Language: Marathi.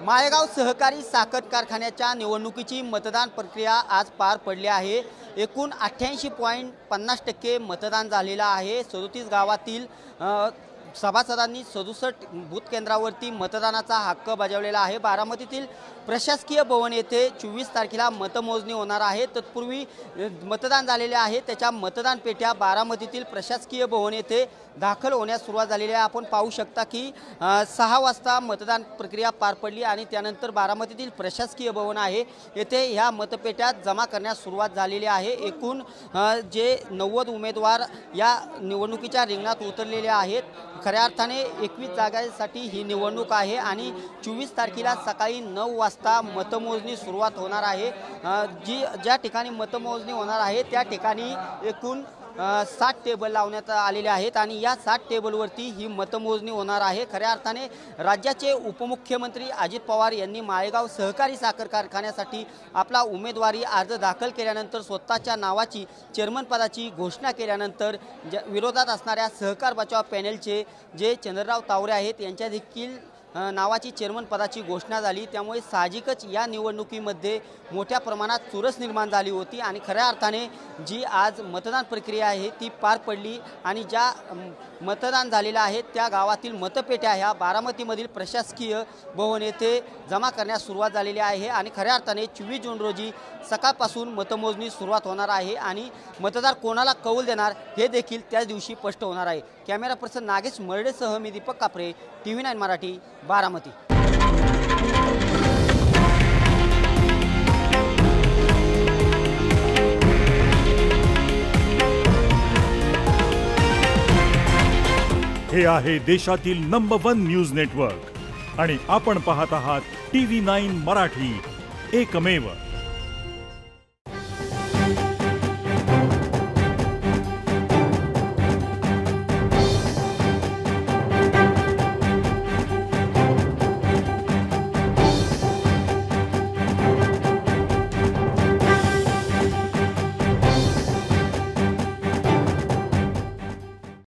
माळेगाव सहकारी साखर कारखान्याच्या निवडणुकीची मतदान प्रक्रिया आज पार पडली आहे। एकूण 88.50% मतदान झालेलं आहे। 37 गावातील सभासदांनी 67 बूथ केंद्रावरती मतदानाचा हक्क बजावलेला आहे। बारामतीतील प्रशासकीय भवन येथे 24 तारखेला मतमोजणी होणार आहे। तत्पूर्वी मतदान झालेले आहे त्याच्या मतदान पेट्या बारामतीतील प्रशासकीय भवन येथे दाखल होण्यास सुरुवात झालेली आहे। आपण पाहू शकता की 6 वाजता मतदान प्रक्रिया पार पडली आणि त्यानंतर बारामतीतील प्रशासकीय भवन आहे येथे ह्या मतपेट्या जमा करण्यास सुरुवात झालेली आहे। एकूण जे 90 उमेदवार या निवडणुकीच्या रिंगणात उतरलेले आहेत। खऱ्या अर्थाने 21 जागांसाठी ही निवडणूक आहे आणि 24 तारखेला सकाळी 9 वाजता मतमोजणी सुरुवात होणार आहे। ज्या ठिकाणी मतमोजणी होणार आहे त्या ठिकाणी एकूण 60 टेबल लावण्यात आलेले आहेत आणि या 60 टेबलवरती ही मतमोजणी होणार आहे। खऱ्या अर्थाने राज्याचे उपमुख्यमंत्री अजित पवार यांनी माळेगाव सहकारी साखर कारखान्यासाठी आपला उमेदवारी अर्ज दाखल केल्यानंतर स्वतःच्या नावाची चेअरमन पदाची घोषणा केल्यानंतर विरोधात असणाऱ्या सहकार बचाव पॅनेलचे जे चंद्रराव तावरे आहेत यांच्या देखील नावाची चेअरमन पदाची घोषणा झाली। त्यामुळे साहजिकच या निवडणुकीमध्ये मोठ्या प्रमाणात चुरस निर्माण झाली होती आणि खऱ्या अर्थाने जी आज मतदान प्रक्रिया आहे ती पार पडली आणि ज्या मतदान झालेलं आहे त्या गावातील मतपेट्या ह्या बारामतीमधील प्रशासकीय भवन येथे जमा करण्यास सुरुवात झालेली आहे आणि खऱ्या अर्थाने 24 जून रोजी सकाळपासून मतमोजणी सुरुवात होणार आहे आणि मतदार कोणाला कौल देणार हे देखील त्याच दिवशी स्पष्ट होणार आहे। कॅमेरा पर्सन नागेश मर्डेसह मी दीपक कापरे, TV9 मराठी, बारामती। हे आहे देशातील नंबर 1 न्यूज नेटवर्क आणि आपण पाहत आहात TV9 मराठी, एकमेव।